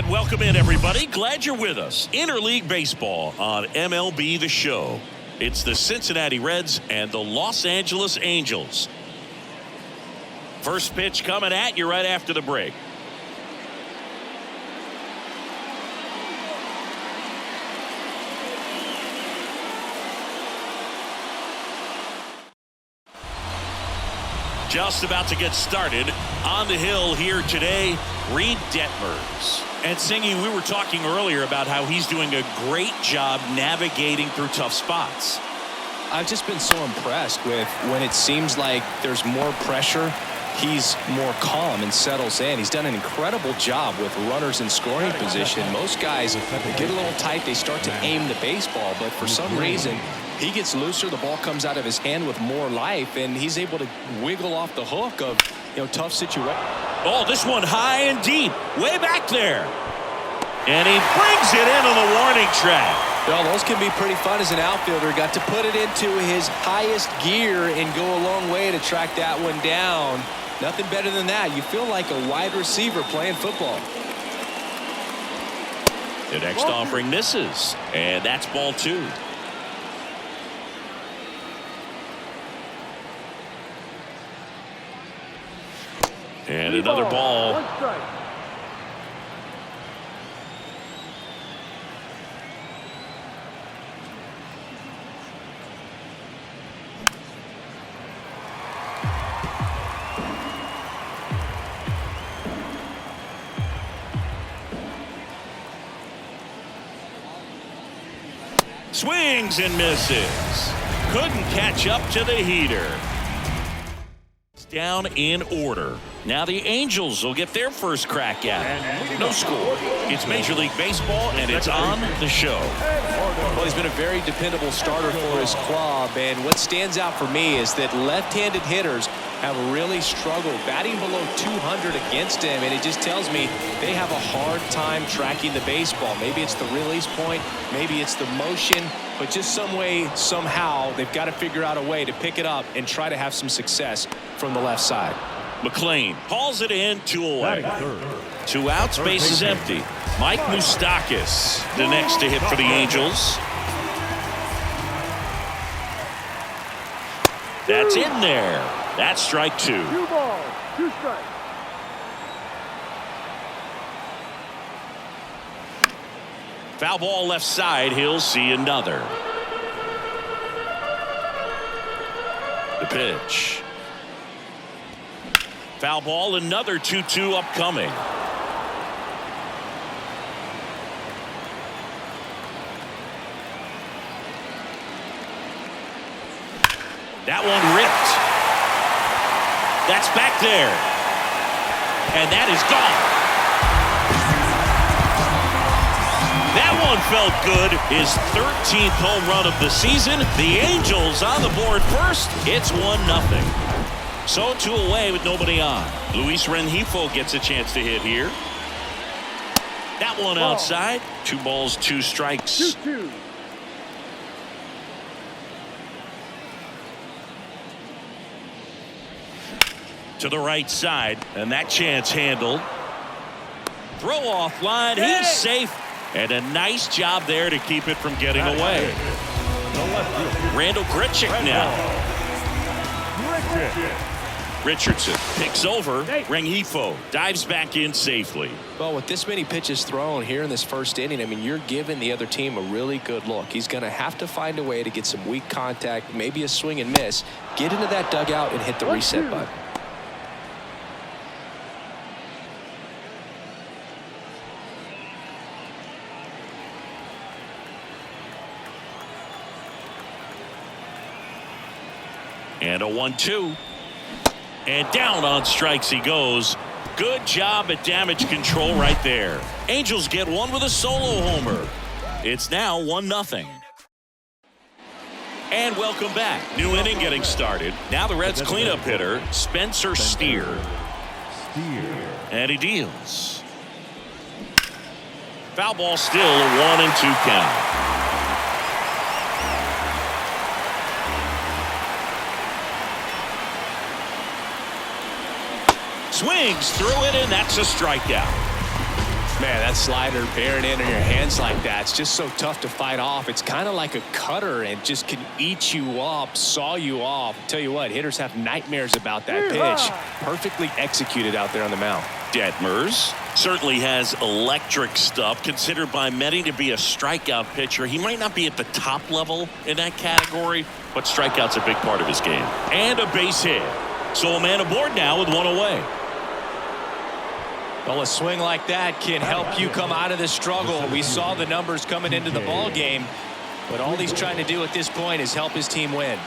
And welcome in, everybody. Glad you're with us. Interleague Baseball on MLB The Show. It's the Cincinnati Reds and the Los Angeles Angels. First pitch coming at you right after the break. Just about to get started. On the hill here today, Reed Detmers. And Singy, we were talking earlier about how he's doing a great job navigating through tough spots. I've just been so impressed with when it seems like there's more pressure, he's more calm and settles in. He's done an incredible job with runners in scoring position. Most guys get a little tight, they start to aim the baseball, but for some reason he gets looser, the ball comes out of his hand with more life, and he's able to wiggle off the hook of tough situation. Oh, this one high and deep, way back there. And he brings it in on the warning track. Well, those can be pretty fun as an outfielder. Got to put it into his highest gear and go a long way to track that one down. Nothing better than that. You feel like a wide receiver playing football. The next offering misses, and that's ball two. And another ball. Swings and misses. Couldn't catch up to the heater. Down in order. Now the Angels will get their first crack at it. No score. It's Major League Baseball, and it's on the show. Well, he's been a very dependable starter for his club, and what stands out for me is that left-handed hitters have really struggled batting below 200 against him, and it just tells me they have a hard time tracking the baseball. Maybe it's the release point, maybe it's the motion, but just some way, somehow, they've got to figure out a way to pick it up and try to have some success from the left side. McLean hauls it in, 2 away. 2 outs, base is empty. Mike Moustakas, the next to hit for the Angels. That's in there. That's strike 2. 2 balls, 2 strikes. Foul ball left side. He'll see another. The pitch. Foul ball, another 2-2 upcoming. That one ripped. That's back there. And that is gone. That one felt good. His 13th home run of the season. The Angels on the board first. It's 1-0. So 2 away with nobody on. Luis Rengifo gets a chance to hit here. That one outside. 2 balls, 2 strikes. 2-2. To the right side, and that chance handled. Throw off line. He's safe. And a nice job there to keep it from getting away. Randall Grichuk now. Richardson picks over. Rengifo dives back in safely. Well, with this many pitches thrown here in this first inning, I mean, you're giving the other team a really good look. He's going to have to find a way to get some weak contact, maybe a swing and miss, get into that dugout and hit the reset button. And a 1-2. And down on strikes he goes. Good job at damage control right there. Angels get one with a solo homer. It's now 1-0. And welcome back. New inning getting started. Now the Reds cleanup hitter, Spencer Steer. And he deals. Foul ball, still a 1-2 count. Swings through it, and that's a strikeout. Man, that slider bearing in your hands like that, it's just so tough to fight off. It's kind of like a cutter and just can eat you up, saw you off. Tell you what, hitters have nightmares about that pitch. Perfectly executed out there on the mound. Detmers certainly has electric stuff, considered by many to be a strikeout pitcher. He might not be at the top level in that category, but strikeout's a big part of his game. And a base hit. So a man aboard now with one away. Well, a swing like that can help you come out of this struggle. We saw the numbers coming into the ball game, but all he's trying to do at this point is help his team win.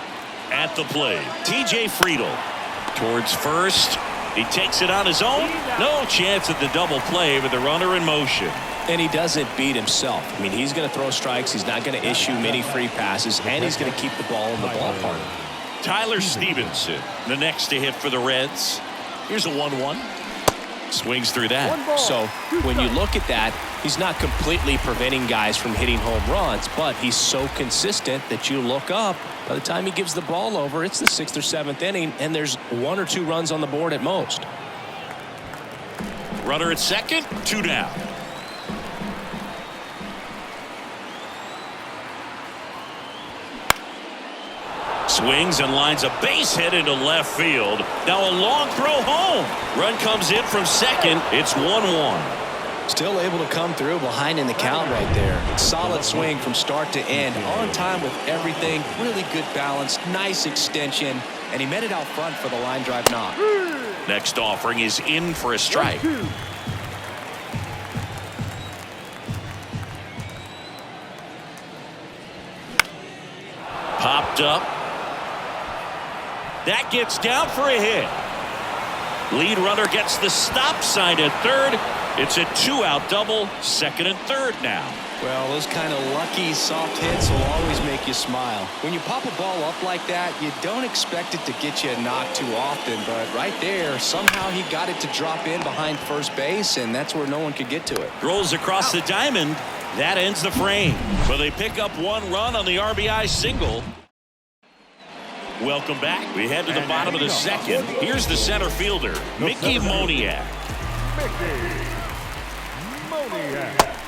At the plate, T.J. Friedl towards first. He takes it on his own. No chance at the double play with the runner in motion. And he doesn't beat himself. I mean, he's going to throw strikes. He's not going to issue many free passes, and he's going to keep the ball in the ballpark. Tyler Stevenson, the next to hit for the Reds. Here's a 1-1. Swings through that. So when you look at that, he's not completely preventing guys from hitting home runs, but he's so consistent that you look up. By the time he gives the ball over, it's the 6th or 7th inning, and there's 1 or 2 runs on the board at most. Runner at second, 2 down. Swings and lines a base hit into left field. Now a long throw home. Run comes in from second. It's 1-1. Still able to come through behind in the count right there. Solid swing from start to end. On time with everything. Really good balance. Nice extension. And he met it out front for the line drive knock. Next offering is in for a strike. Popped up. That gets down for a hit. Lead runner gets the stop sign at third. It's a 2-out double, second and third now. Well, those kind of lucky soft hits will always make you smile. When you pop a ball up like that, you don't expect it to get you a knock too often, but right there, somehow he got it to drop in behind first base, and that's where no one could get to it. Rolls across the diamond. That ends the frame. But they pick up 1 run on the RBI single. Welcome back. We head to the bottom of the second. Here's the center fielder, Mickey Moniak.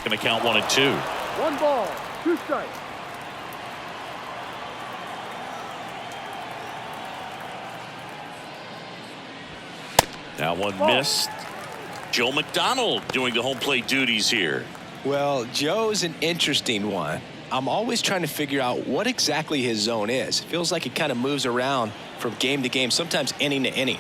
Going to count 1 and 2. 1 ball, 2 strikes. That one missed. Joe McDonald doing the home plate duties here. Well, Joe's an interesting one. I'm always trying to figure out what exactly his zone is. It feels like it kind of moves around from game to game, sometimes inning to inning.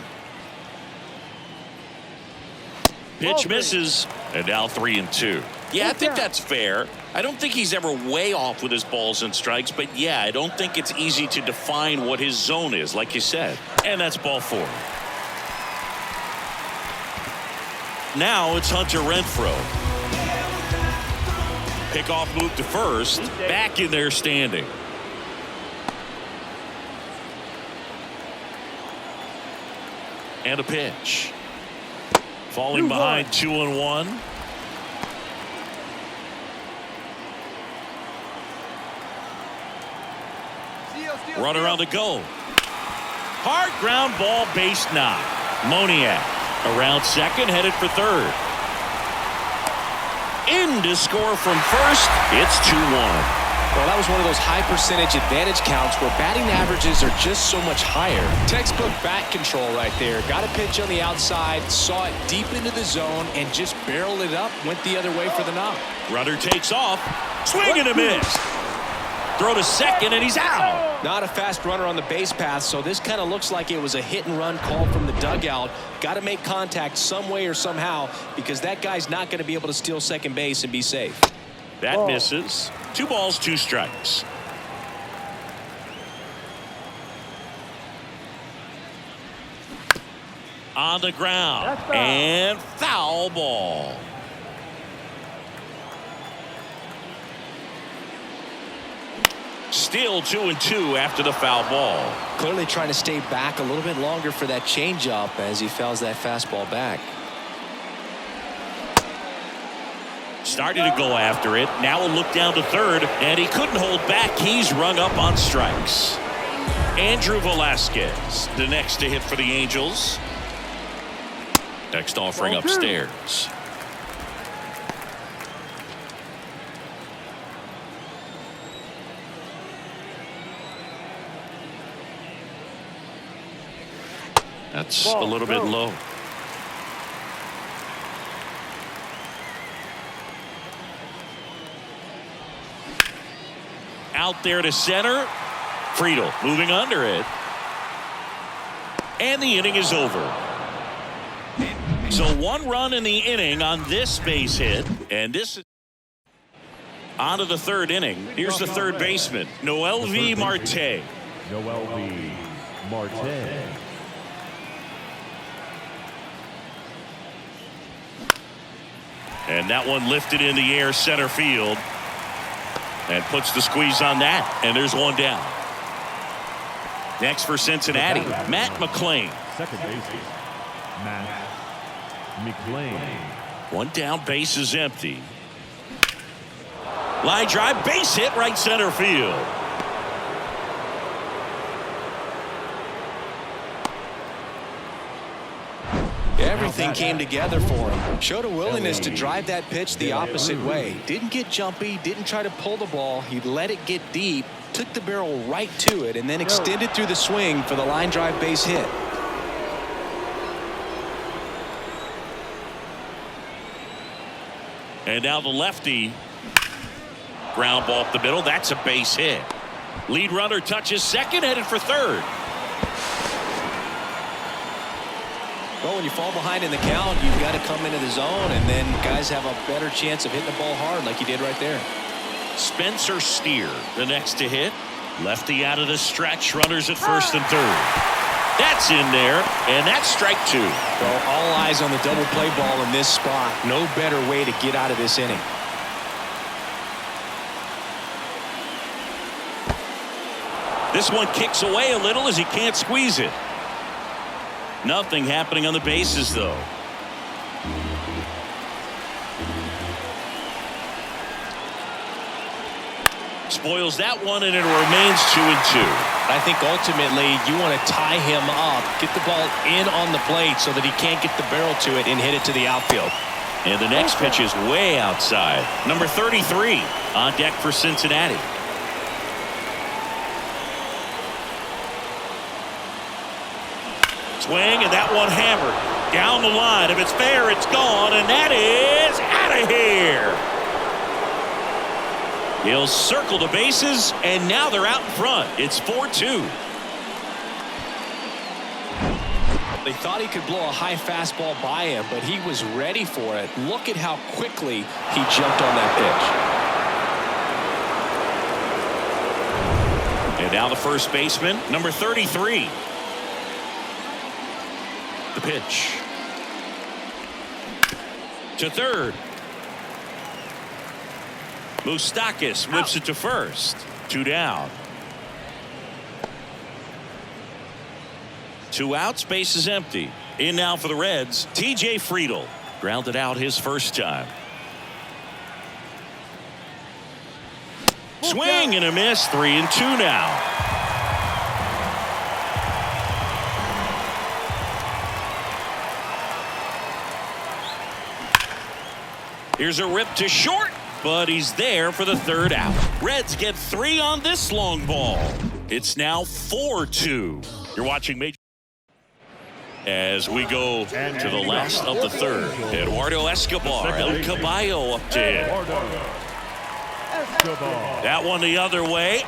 Pitch misses, and now 3 and 2. Yeah, I think that's fair. I don't think he's ever way off with his balls and strikes, but yeah, I don't think it's easy to define what his zone is, like you said. And that's ball 4. Now it's Hunter Renfroe. Pickoff move to first, back in there standing. And a pitch. Falling behind 2-1. Runner on the go. Hard ground ball, base knock. Moniak around second, headed for third. In to score from first. It's 2-1. Well, that was one of those high percentage advantage counts where batting averages are just so much higher. Textbook bat control right there. Got a pitch on the outside, saw it deep into the zone, and just barreled it up, went the other way for the knock. Runner takes off. Swing and a miss. Throw to second, and he's out. Not a fast runner on the base path, so this kind of looks like it was a hit-and-run call from the dugout. Got to make contact some way or somehow because that guy's not going to be able to steal second base and be safe. That misses. 2 balls, 2 strikes. On the ground. And foul ball. Still 2-2 after the foul ball. Clearly trying to stay back a little bit longer for that changeup as he fouls that fastball back. Started to go after it. Now a look down to third, and he couldn't hold back. He's rung up on strikes. Andrew Velasquez, the next to hit for the Angels. Next offering upstairs. That's a little bit low. Out there to center. Friedel moving under it. And the inning is over. So 1 run in the inning on this base hit. And this is on to the 3rd inning. Here's the 3rd baseman, Noel V. Marte. Noel V. Marte. And that one lifted in the air center field. And puts the squeeze on that. And there's 1 down. Next for Cincinnati, Matt McClain. Second baseman, Matt McClain. 1 down, base is empty. Line drive, base hit, right center field. Everything came together for him. Showed a willingness to drive that pitch the opposite way. Didn't get jumpy, didn't try to pull the ball. He let it get deep, took the barrel right to it, and then extended through the swing for the line drive base hit. And now the lefty. Ground ball up the middle. That's a base hit. Lead runner touches second, headed for 3rd. Well, when you fall behind in the count, you've got to come into the zone, and then guys have a better chance of hitting the ball hard like he did right there. Spencer Steer, the next to hit. Lefty out of the stretch. Runners at 1st and 3rd. That's in there, and that's strike 2. Well, all eyes on the double play ball in this spot. No better way to get out of this inning. This one kicks away a little as he can't squeeze it. Nothing happening on the bases, though. Spoils that one, and it remains 2-2. I think ultimately you want to tie him up, get the ball in on the plate so that he can't get the barrel to it and hit it to the outfield. And the next pitch is way outside. Number 33 on deck for Cincinnati. Swing, and that one hammered down the line. If it's fair, it's gone, and that is out of here. He'll circle the bases, and now they're out in front. It's 4-2. They thought he could blow a high fastball by him, but he was ready for it. Look at how quickly he jumped on that pitch. And now the first baseman, number 33. The pitch. To 3rd. Moustakis whips it to 1st. 2 down. 2 outs, base is empty. In now for the Reds, TJ Friedel. Grounded out his first time. Swing and a miss, 3-2 now. Here's a rip to short, but he's there for the 3rd out. Reds get 3 on this long ball. It's now 4-2. You're watching Major. As we go to the last of the 3rd, Eduardo Escobar, El Caballo up to hit. That one the other way.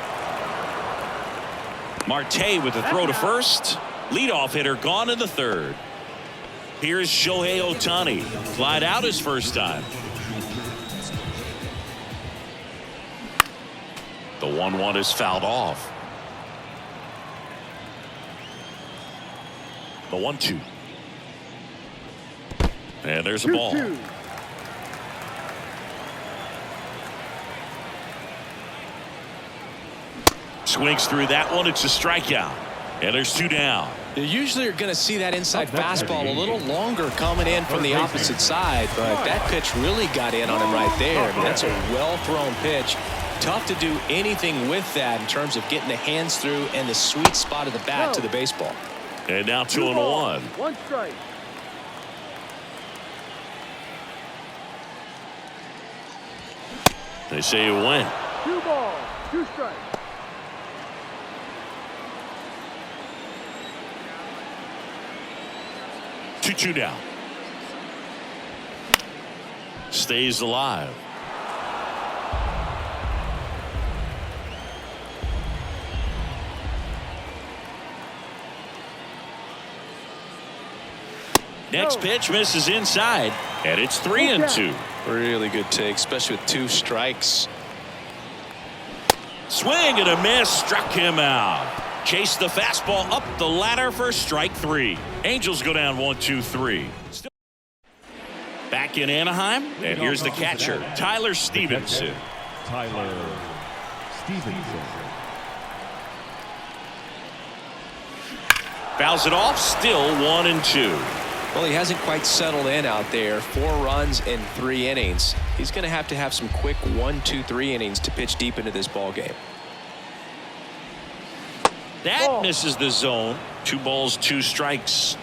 Marte with a throw to 1st. Leadoff hitter gone in the 3rd. Here's Shohei Ohtani. Flied out his first time. The 1-1 is fouled off. The 1-2. And there's a ball. 2-2. Swings through that one. It's a strikeout. And there's 2 down. You usually are going to see that inside fastball a little longer coming in from the opposite side, but that pitch really got in on him right there. I mean, that's a well-thrown pitch. Tough to do anything with that in terms of getting the hands through and the sweet spot of the bat to the baseball. And now 2-1. 1 strike. They say you win. 2 balls, 2 strikes. 2-2 now. Stays alive. Next pitch misses inside, and it's 3-2. Really good take, especially with 2 strikes. Swing and a miss, struck him out. Chased the fastball up the ladder for strike 3. Angels go down 1-2-3. Back in Anaheim, and here's the catcher, Tyler Stevenson. Tyler Stevenson. Fouls it off, still 1-2. Well, he hasn't quite settled in out there. 4 runs in 3 innings. He's going to have some quick 1, 2, 3 innings to pitch deep into this ball game. That misses the zone. 2 balls, 2 strikes.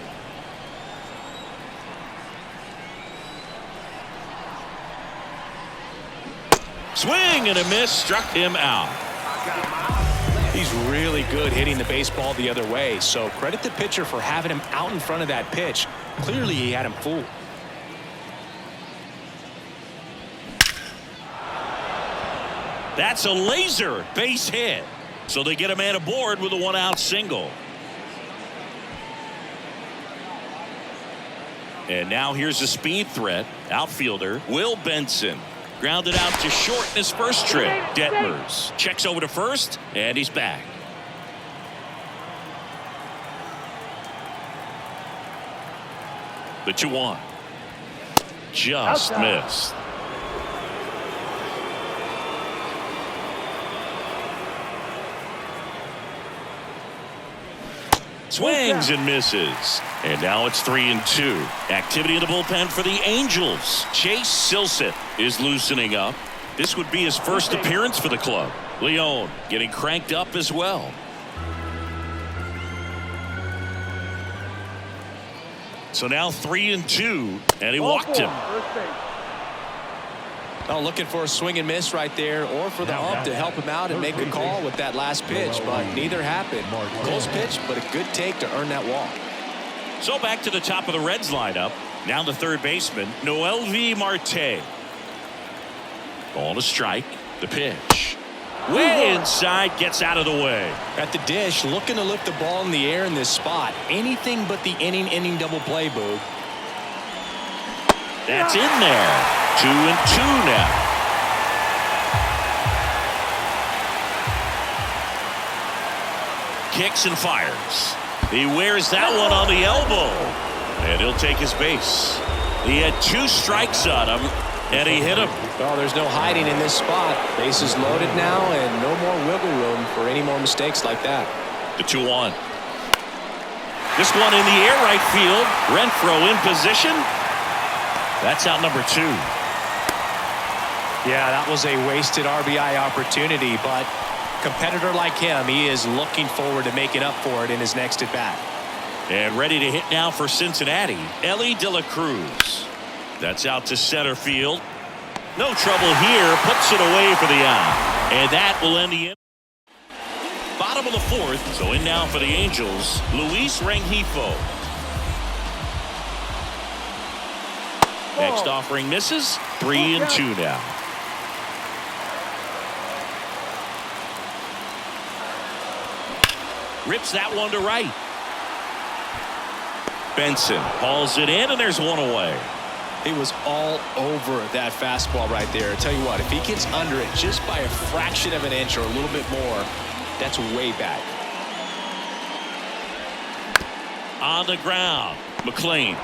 Swing and a miss, struck him out. He's really good hitting the baseball the other way, so credit the pitcher for having him out in front of that pitch. Clearly he had him fooled. That's a laser base hit. So they get a man aboard with a 1-out single. And now here's a speed threat. Outfielder Will Benson. Grounded out to short in his first trip. Detmers checks over to first, and he's back. The 2-1. Just missed. Swings and misses. And now it's 3-2. Activity in the bullpen for the Angels. Chase Silseth is loosening up. This would be his first appearance for the club. Leone getting cranked up as well. So now 3-2, and he walked him. Oh, looking for a swing and miss right there, or for the ump to help him out and make a call with that last pitch, but neither happened. Close pitch, but a good take to earn that walk. So back to the top of the Reds lineup. Now the third baseman, Noelvi Marte. Ball to strike. The pitch. Way inside, gets out of the way. At the dish, looking to lift the ball in the air in this spot. Anything but the inning double play, Boog. That's in there. 2-2 now. Kicks and fires. He wears that one on the elbow. And he'll take his base. He had 2 strikes on him, and he hit him. Well, there's no hiding in this spot. Bases loaded now, and no more wiggle room for any more mistakes like that. The 2-1. This one in the air, right field. Renfroe in position. That's out number 2. Yeah, that was a wasted RBI opportunity, but competitor like him, he is looking forward to making up for it in his next at bat. And ready to hit now for Cincinnati, Ellie De La Cruz. That's out to center field. No trouble here, puts it away for the out. And that will end the inning. Bottom of the 4th, so in now for the Angels, Luis Rengifo. Next offering misses. 3-2 now. Rips that one to right. Benson hauls it in, and there's one away. He was all over that fastball right there. I tell you what, if he gets under it just by a fraction of an inch or a little bit more, that's way back. On the ground, McLean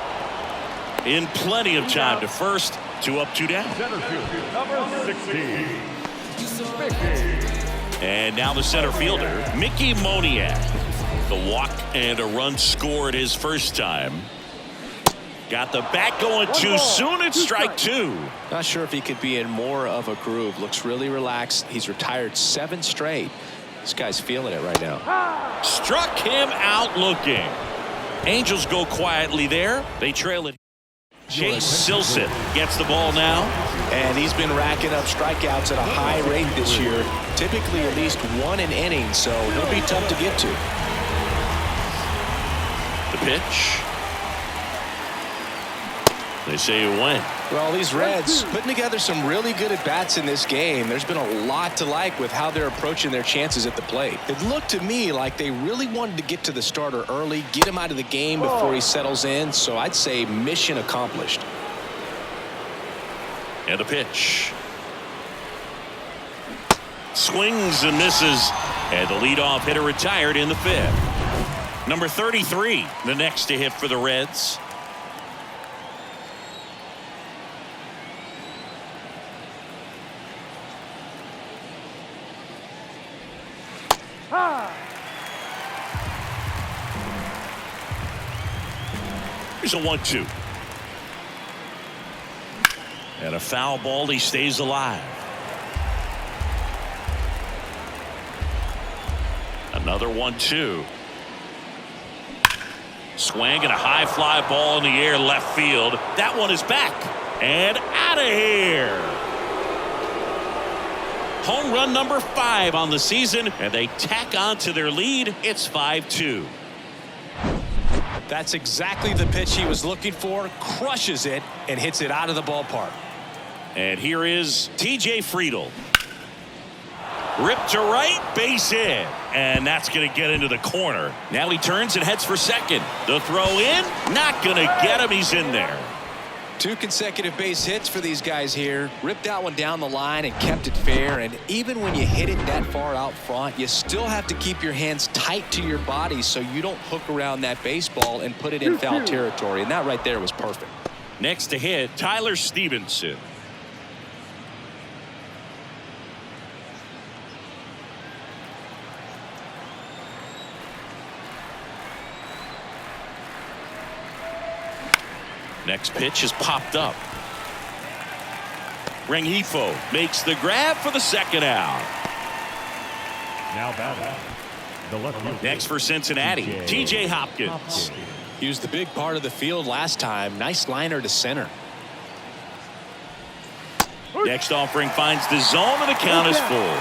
in plenty of time to first. 2 up, 2 down. Center field, number 16. And now the center fielder, Mickey Moniak. The walk and a run scored his first time. Got the bat going too soon. It's strike 2. Not sure if he could be in more of a groove. Looks really relaxed. He's retired 7 straight. This guy's feeling it right now. Struck him out looking. Angels go quietly there. They trail it. Chase Silseth gets the ball now. And he's been racking up strikeouts at a high rate this year. Typically at least 1 an inning, so he'll be tough to get to. The pitch. They say you win. Well, these Reds putting together some really good at-bats in this game. There's been a lot to like with how they're approaching their chances at the plate. It looked to me like they really wanted to get to the starter early, get him out of the game before he settles in. So I'd say mission accomplished. And a pitch. Swings and misses. And the leadoff hitter retired in the 5th. Number 33, the next to hit for the Reds. Here's a 1-2. And a foul ball. He stays alive. Another 1-2. Swing and a high fly ball in the air left field. That one is back and out of here. Home run number 5 on the season, and they tack on to their lead. It's 5-2. That's exactly the pitch he was looking for. Crushes it and hits it out of the ballpark. And here is T.J. Friedl. Ripped to right, base hit. And that's going to get into the corner. Now he turns and heads for second. The throw in, not going to get him. He's in there. 2 consecutive base hits for these guys here. Ripped that one down the line and kept it fair. And even when you hit it that far out front, you still have to keep your hands tight to your body so you don't hook around that baseball and put it in foul territory. And that right there was perfect. Next to hit, Tyler Stevenson. Next pitch is popped up. Rengifo makes the grab for the second out. Now batting, the left fielder. Next for Cincinnati, T.J. Hopkins. He was the big part of the field last time. Nice liner to center. Next offering finds the zone, and the count is full.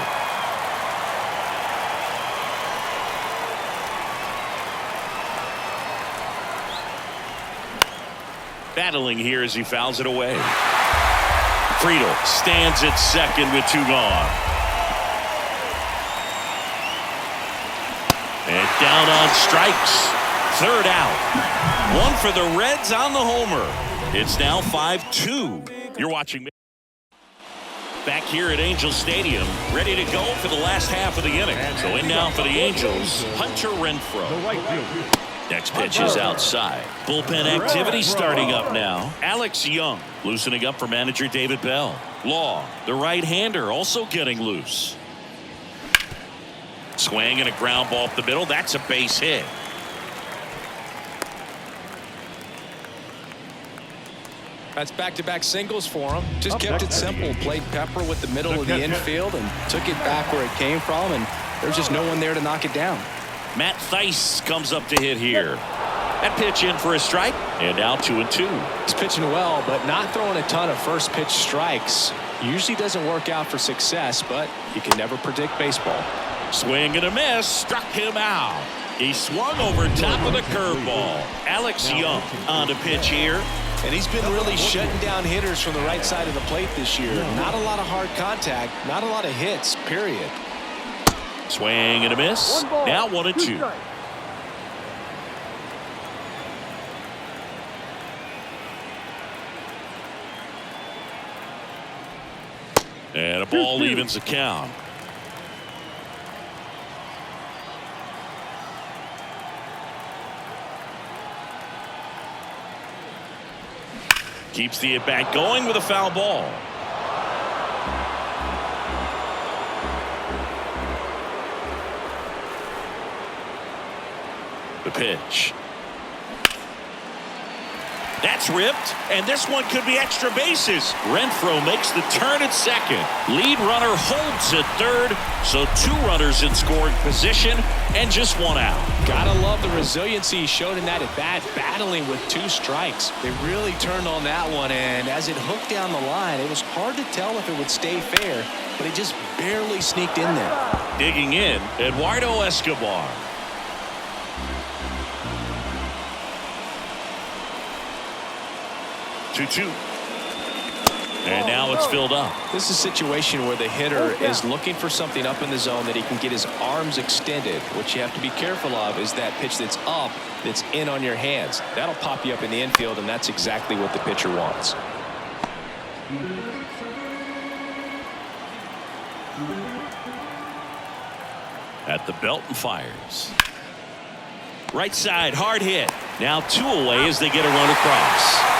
Battling here as he fouls it away. Friedl stands at second with 2 gone. And down on strikes. 3rd out. 1 for the Reds on the homer. It's now 5-2. You're watching back here at Angels Stadium, ready to go for the last half of the inning. So in now for the Angels, Hunter Renfroe. The right fielder. Next pitch is outside. Bullpen activity starting up now. Alex Young loosening up for manager David Bell. Law, the right-hander, also getting loose. Swing and a ground ball up the middle. That's a base hit. That's back-to-back singles for him. Just kept it simple. Played pepper with the middle of the infield and took it back where it came from, and there's just no one there to knock it down. Matt Thaiss comes up to hit here. That pitch in for a strike, and now 2-2. He's pitching well, but not throwing a ton of first pitch strikes. Usually doesn't work out for success, but you can never predict baseball. Swing and a miss, struck him out. He swung over top of the curveball. Alex Young on the pitch here. And he's been really shutting down hitters from the right side of the plate this year. Not a lot of hard contact, not a lot of hits, period. Swing and a miss. Now 1-2. And a ball evens the count. Keeps the at-bat going with a foul ball. The pitch. That's ripped, and this one could be extra bases. Renfroe makes the turn at second. Lead runner holds at third, so 2 runners in scoring position and just 1 out. Gotta love the resiliency he showed in that at bat, battling with 2 strikes. They really turned on that one, and as it hooked down the line, it was hard to tell if it would stay fair, but it just barely sneaked in there. Digging in, Eduardo Escobar. 2-2. And now it's filled up. This is a situation where the hitter is looking for something up in the zone that he can get his arms extended. What you have to be careful of is that pitch that's up, that's in on your hands. That'll pop you up in the infield, and that's exactly what the pitcher wants. At the belt and fires. Right side, hard hit. Now 2 away as they get a run across.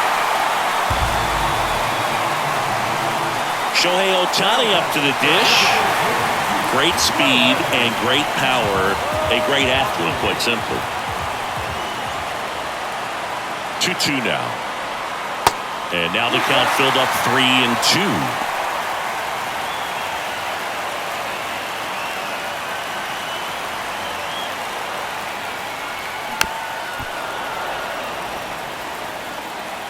Shohei Ohtani up to the dish. Great speed and great power. A great athlete, quite simply. 2-2 now. And now the count filled up 3-2.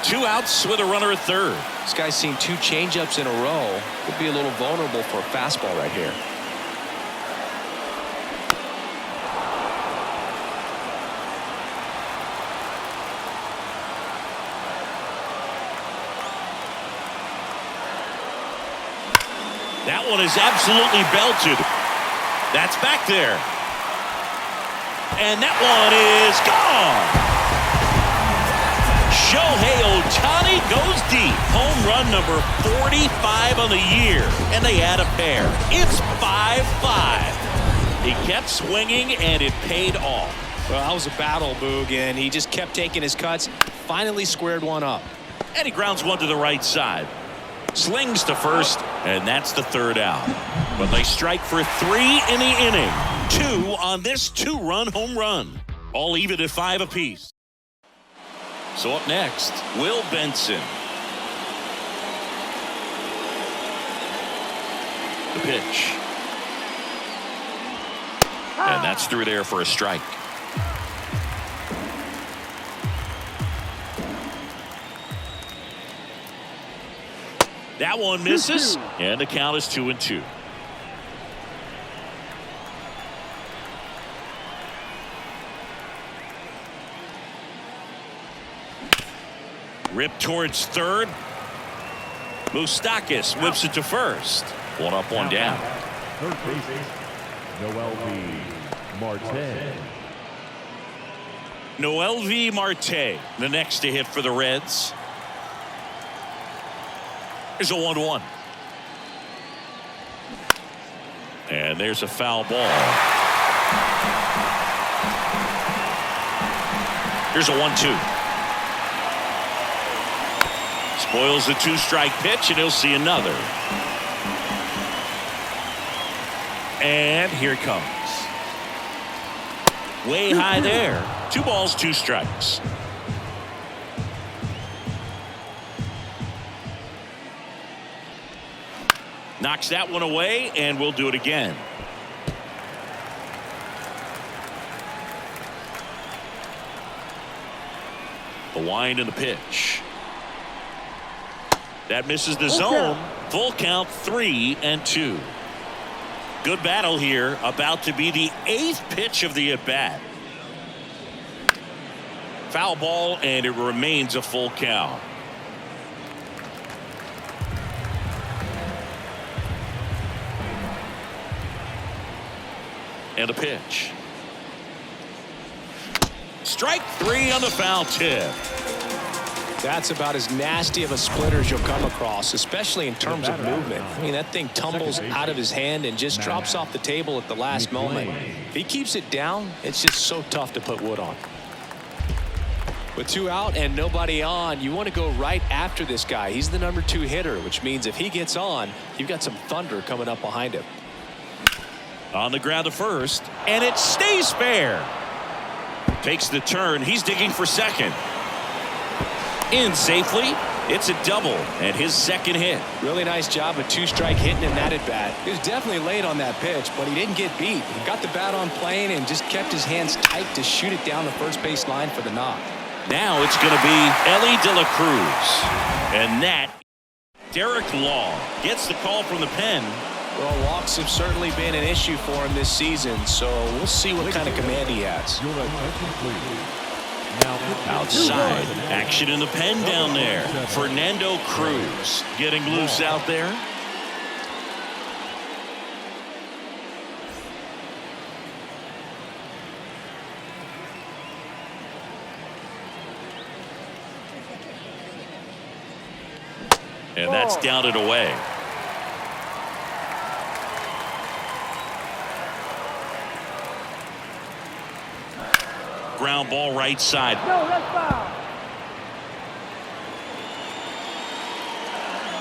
Two outs with a runner at third. This guy's seen 2 changeups in a row. Could be a little vulnerable for a fastball right here. That one is absolutely belted. That's back there. And that one is gone. Shohei Ohtani goes deep. Home run number 45 on the year. And they add a pair. It's 5-5. He kept swinging and it paid off. Well, that was a battle, Boog, and he just kept taking his cuts. Finally squared one up. And he grounds one to the right side. Slings to first, and that's the third out. But they strike for 3 in the inning. 2 on this 2-run home run. All even at 5 apiece. So up next, Will Benson. The pitch. And that's through there for a strike. That one misses, and the count is 2-2. Rip towards third. Moustakas whips it to first. 1 up, 1 down. Third baseman, Noel V. Marte, the next to hit for the Reds. There's a 1-1. And there's a foul ball. Here's a 1-2. Spoils the 2-strike pitch, and he'll see another. And here it comes. Way high there. 2 balls, 2 strikes. Knocks that one away, and we'll do it again. The wind and the pitch. That misses the zone. Full count, 3-2. Good battle here. About to be the 8th pitch of the at-bat. Foul ball, and it remains a full count. And a pitch. Strike 3 on the foul tip. That's about as nasty of a splitter as you'll come across, especially in terms of movement. I mean, that thing tumbles out of his hand and just drops off the table at the last moment. If he keeps it down, it's just so tough to put wood on. With 2 out and nobody on, you want to go right after this guy. He's the number 2 hitter, which means if he gets on, you've got some thunder coming up behind him. On the ground to first, and it stays fair. Takes the turn. He's digging for second. In safely. It's a double and his second hit. Really nice job of 2-strike hitting in that at bat. He was definitely late on that pitch, but he didn't get beat. He got the bat on plane and just kept his hands tight to shoot it down the first base line for the knock. Now it's going to be Ellie De La Cruz. And that, Derek Law gets the call from the pen. Well, walks have certainly been an issue for him this season, so we'll see what kind of command he has. Outside. Action in the pen down there. Fernando Cruz getting loose out there. And that's down and away. Ground ball right side. No, that's foul.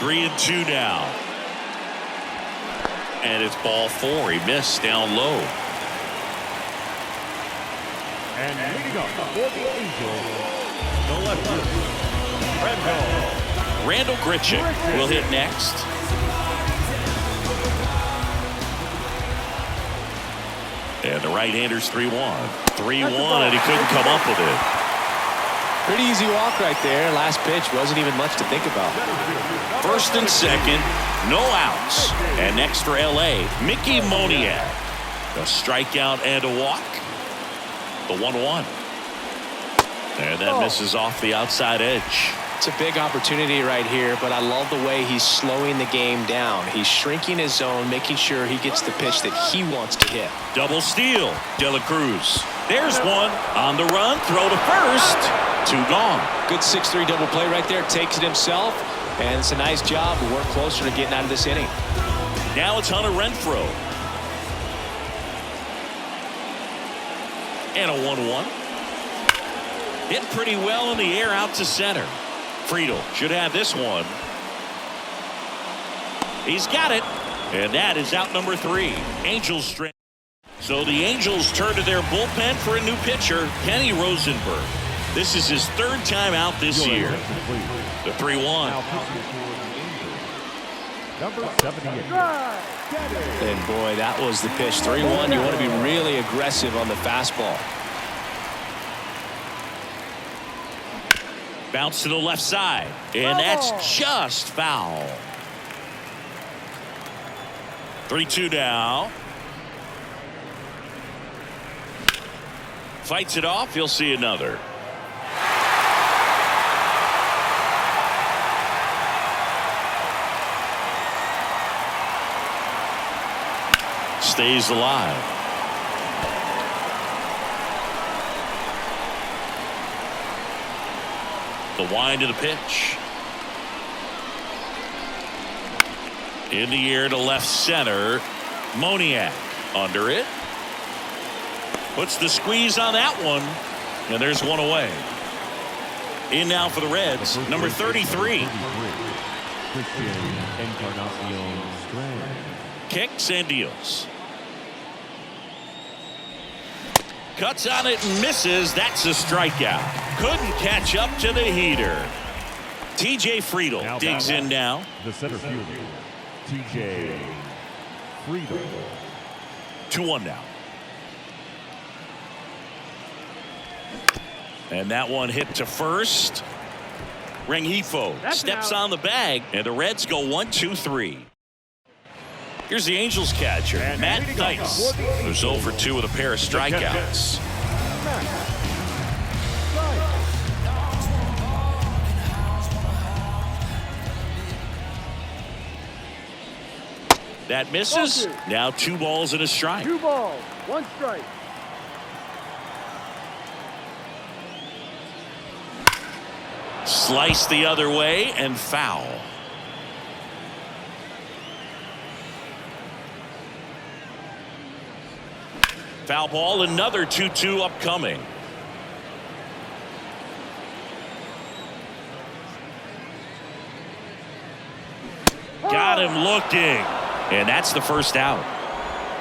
3-2 now. And it's ball 4. He missed down low. And leading up for the Angels, the left fielder, Randall Grichuk will hit next. And the right-hander's 3-1. 3-1, and he couldn't come up with it. Pretty easy walk right there. Last pitch wasn't even much to think about. First and second, no outs. And next for L.A., Mickey Moniak. A strikeout and a walk. The 1-1. And that misses off the outside edge. It's a big opportunity right here, but I love the way he's slowing the game down. He's shrinking his zone, making sure he gets the pitch that he wants to hit. Double steal, De La Cruz. There's one on the run, throw to first. 2 gone. Good 6-3 double play right there. Takes it himself, and it's a nice job to work closer to getting out of this inning. Now it's Hunter Renfroe. And a 1-1. Hit pretty well in the air out to center. Friedel should have this one. He's got it. And that is out number 3. Angels straight. So the Angels turn to their bullpen for a new pitcher, Kenny Rosenberg. This is his 3rd time out this year. The 3-1. number 78. And boy, that was the pitch. 3-1. You want to be really aggressive on the fastball. Bounce to the left side, and that's just foul. 3-2 now. Fights it off. He'll see another. Stays alive. The wind of the pitch. In the air to left center. Moniak under it. Puts the squeeze on that one. And there's one away. In now for the Reds, number 33. Kicks and deals. Cuts on it and misses. That's a strikeout. Couldn't catch up to the heater. TJ Friedel now digs in now. The center fielder, TJ Friedel. 2-1 now. And that one hit to first. Rengifo steps on the bag, and the Reds go 1-2-3. Here's the Angels catcher, Matt Dice, who's 0 for 2 with a pair of strikeouts. That misses. Now 2 balls and a strike. 2 balls, 1 strike. Slice the other way and foul. Foul ball, another 2-2 upcoming. Got him looking. And that's the first out.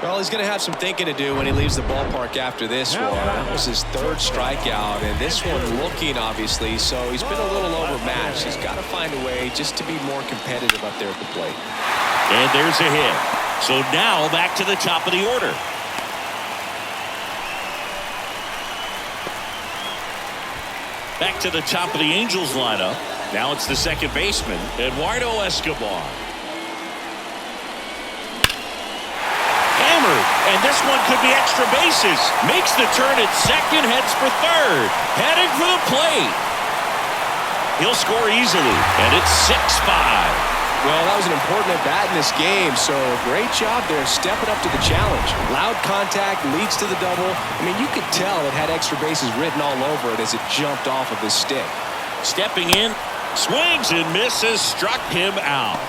Well, he's going to have some thinking to do when he leaves the ballpark after this one. That was his 3rd strikeout, and this one looking, obviously, so he's been a little overmatched. He's got to find a way just to be more competitive up there at the plate. And there's a hit. So now back to the top of the order. Back to the top of the Angels lineup. Now it's the second baseman, Eduardo Escobar. Hammered. And this one could be extra bases. Makes the turn at second, heads for third. Heading for the plate. He'll score easily, and it's 6-5. Well, that was an important at-bat in this game, so great job there stepping up to the challenge. Loud contact leads to the double. I mean, you could tell it had extra bases written all over it as it jumped off of his stick. Stepping in, swings and misses, struck him out.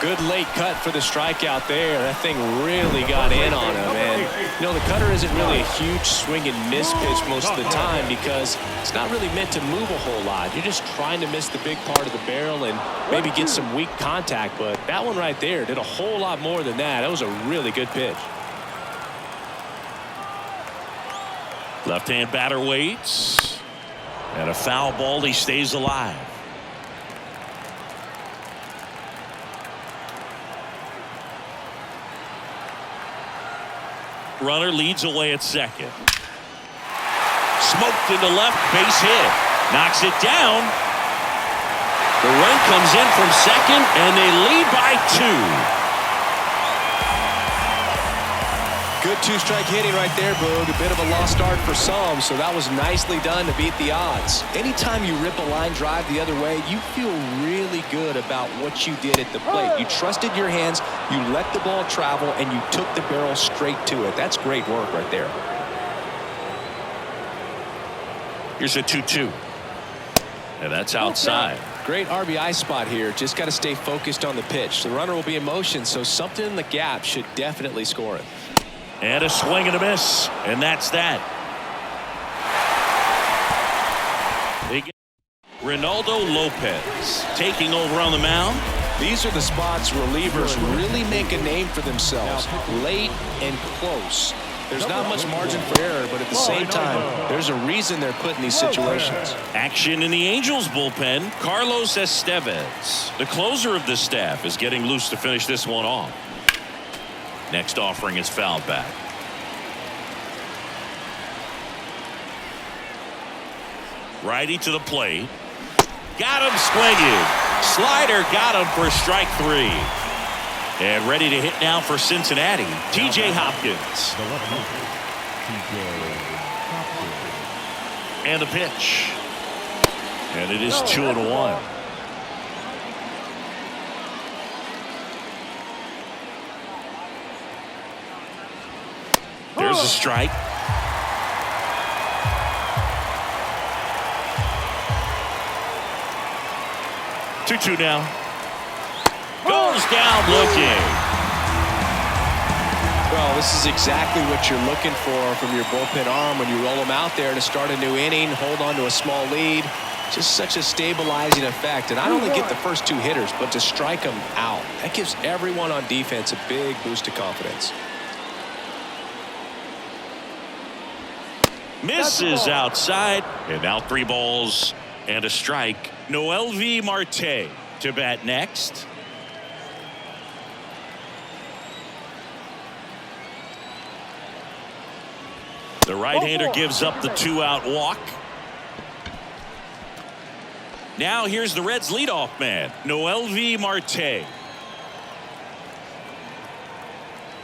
Good late cut for the strikeout there. That thing really got in on him. And, you know, the cutter isn't really a huge swing and miss pitch most of the time because it's not really meant to move a whole lot. You're just trying to miss the big part of the barrel and maybe get some weak contact. But that one right there did a whole lot more than that. That was a really good pitch. Left-hand batter waits. And a foul ball, he stays alive. Runner leads away at second. Smoked into left, base hit. Knocks it down. The run comes in from second, and they lead by 2. Good two-strike hitting right there, Boog. A bit of a lost start for some, so that was nicely done to beat the odds. Anytime you rip a line drive the other way, you feel really good about what you did at the plate. You trusted your hands, you let the ball travel, and you took the barrel straight to it. That's great work right there. Here's a 2-2. And that's outside. Great RBI spot here. Just got to stay focused on the pitch. The runner will be in motion, so something in the gap should definitely score it. And a swing and a miss. And that's that. Ronaldo Lopez taking over on the mound. These are the spots relievers really make a name for themselves. Late and close. There's not much margin for error, but at the same time, there's a reason they're put in these situations. Action in the Angels bullpen. Carlos Estevez, the closer of the staff, is getting loose to finish this one off. Next offering is fouled back. Righty to the plate. Got him swinging. Slider got him for strike 3. And ready to hit now for Cincinnati, T.J. Hopkins. And the pitch. And it is 2-1. There's a strike. Two now. Goes down looking. Well, this is exactly what you're looking for from your bullpen arm when you roll them out there to start a new inning, hold on to a small lead. Just such a stabilizing effect. And not only get the first 2 hitters, but to strike them out. That gives everyone on defense a big boost of confidence. Misses outside. And now 3 balls and a strike. Noelvi Marte to bat next. The right-hander gives up the 2-out walk. Now here's the Reds' leadoff man, Noelvi Marte.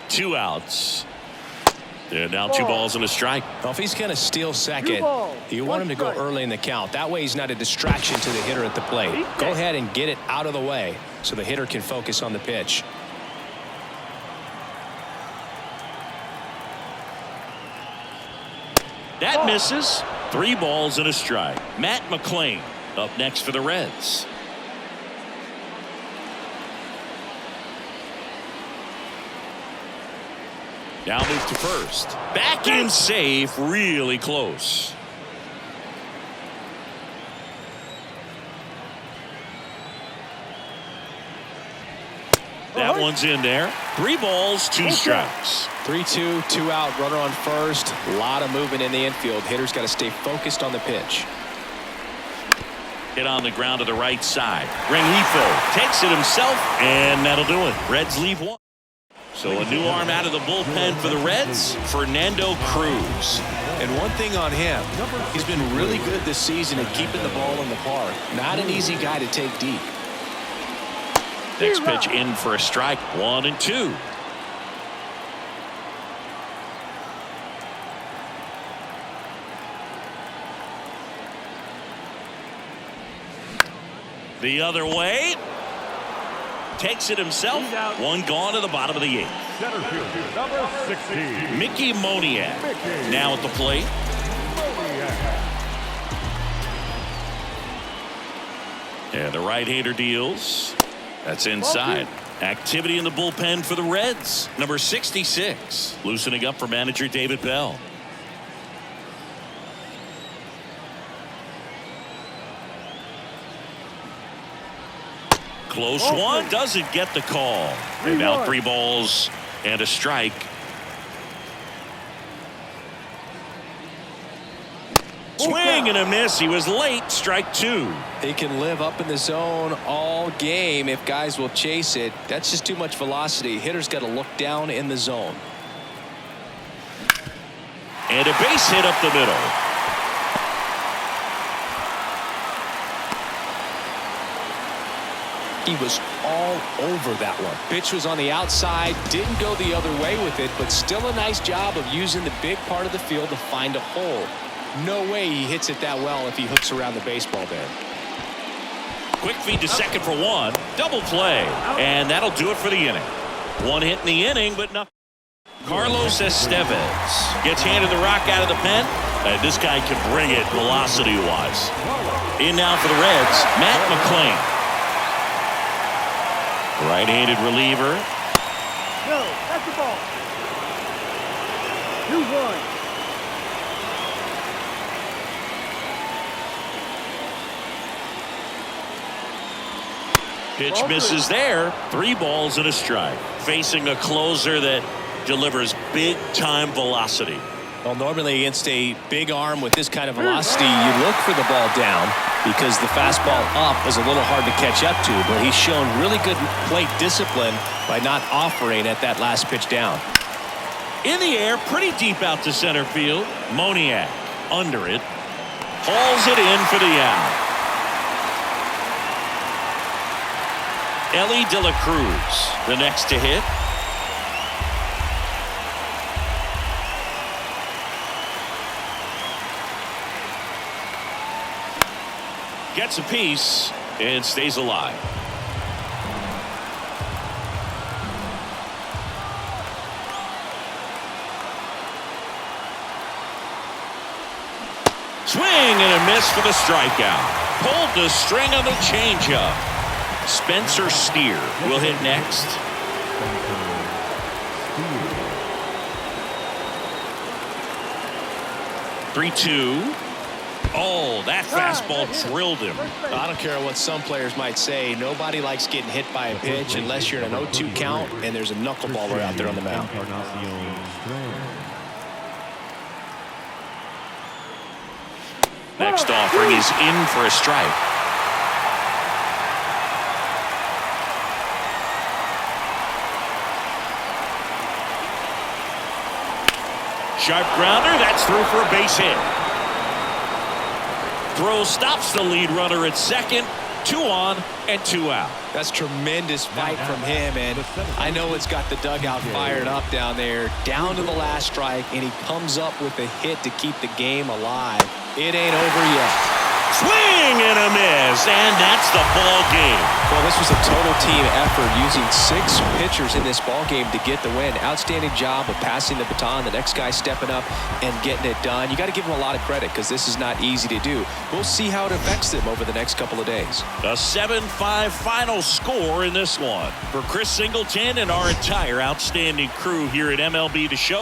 2 outs. And now 2 balls and a strike. Well, if he's going to steal second, you want him to go early in the count. That way he's not a distraction to the hitter at the plate. Go ahead and get it out of the way so the hitter can focus on the pitch. That misses. 3 balls and a strike. Matt McClain up next for the Reds. Now move to first. Back in safe, really close. That one's in there. 3 balls, 2 strikes. 3-2, 2 out, runner on first. A lot of movement in the infield. Hitter's got to stay focused on the pitch. Hit on the ground to the right side. Rengifo takes it himself, and that'll do it. Reds leave 1. So a new arm out of the bullpen for the Reds, Fernando Cruz. And one thing on him, he's been really good this season at keeping the ball in the park. Not an easy guy to take deep. Next pitch in for a strike. 1-2. The other way. Takes it himself. One gone to the bottom of the 8th. Center field, number 16. Mickey Moniak now at the plate. And the right-hander deals. That's inside. Activity in the bullpen for the Reds. Number 66. Loosening up for manager David Bell. Close one. Doesn't get the call. And now 3 balls and a strike. Swing and a miss. He was late. Strike 2. He can live up in the zone all game if guys will chase it. That's just too much velocity. Hitter's got to look down in the zone. And a base hit up the middle. He was all over that one. Pitch was on the outside, didn't go the other way with it, but still a nice job of using the big part of the field to find a hole. No way he hits it that well if he hooks around the baseball there. Quick feed to second for 1. Double play. And that'll do it for the inning. 1 hit in the inning, but not. Carlos Estevez gets handed the rock out of the pen. This guy can bring it velocity-wise. In now for the Reds, Matt McClain. Right-handed reliever. No, that's the ball. 2-1. Pitch misses there. 3 balls and a strike. Facing a closer that delivers big-time velocity. Well, normally against a big arm with this kind of velocity, you look for the ball down because the fastball up is a little hard to catch up to, but he's shown really good plate discipline by not offering at that last pitch down. In the air, pretty deep out to center field. Moniak under it. Hauls it in for the out. Ellie De La Cruz, the next to hit. Gets a piece and stays alive. Swing and a miss for the strikeout. Pulled the string on the changeup. Spencer Steer will hit next. 3-2. Oh, that fastball drilled him. I don't care what some players might say. Nobody likes getting hit by a pitch unless you're in an 0-2 count and there's a knuckleballer out there on the mound. Next offering is in for a strike. Sharp grounder. That's through for a base hit. Throw stops the lead runner at second. 2 on and 2 out. That's tremendous fight from him, and I know it's got the dugout fired up down there. Down to the last strike, and he comes up with a hit to keep the game alive. It ain't over yet. Swing and a miss, and that's the ball game. Well, this was a total team effort using 6 pitchers in this ball game to get the win. Outstanding job of passing the baton. The next guy stepping up and getting it done. You got to give him a lot of credit because this is not easy to do. We'll see how it affects them over the next couple of days. A 7-5 final score in this one. For Chris Singleton and our entire outstanding crew here at MLB The Show.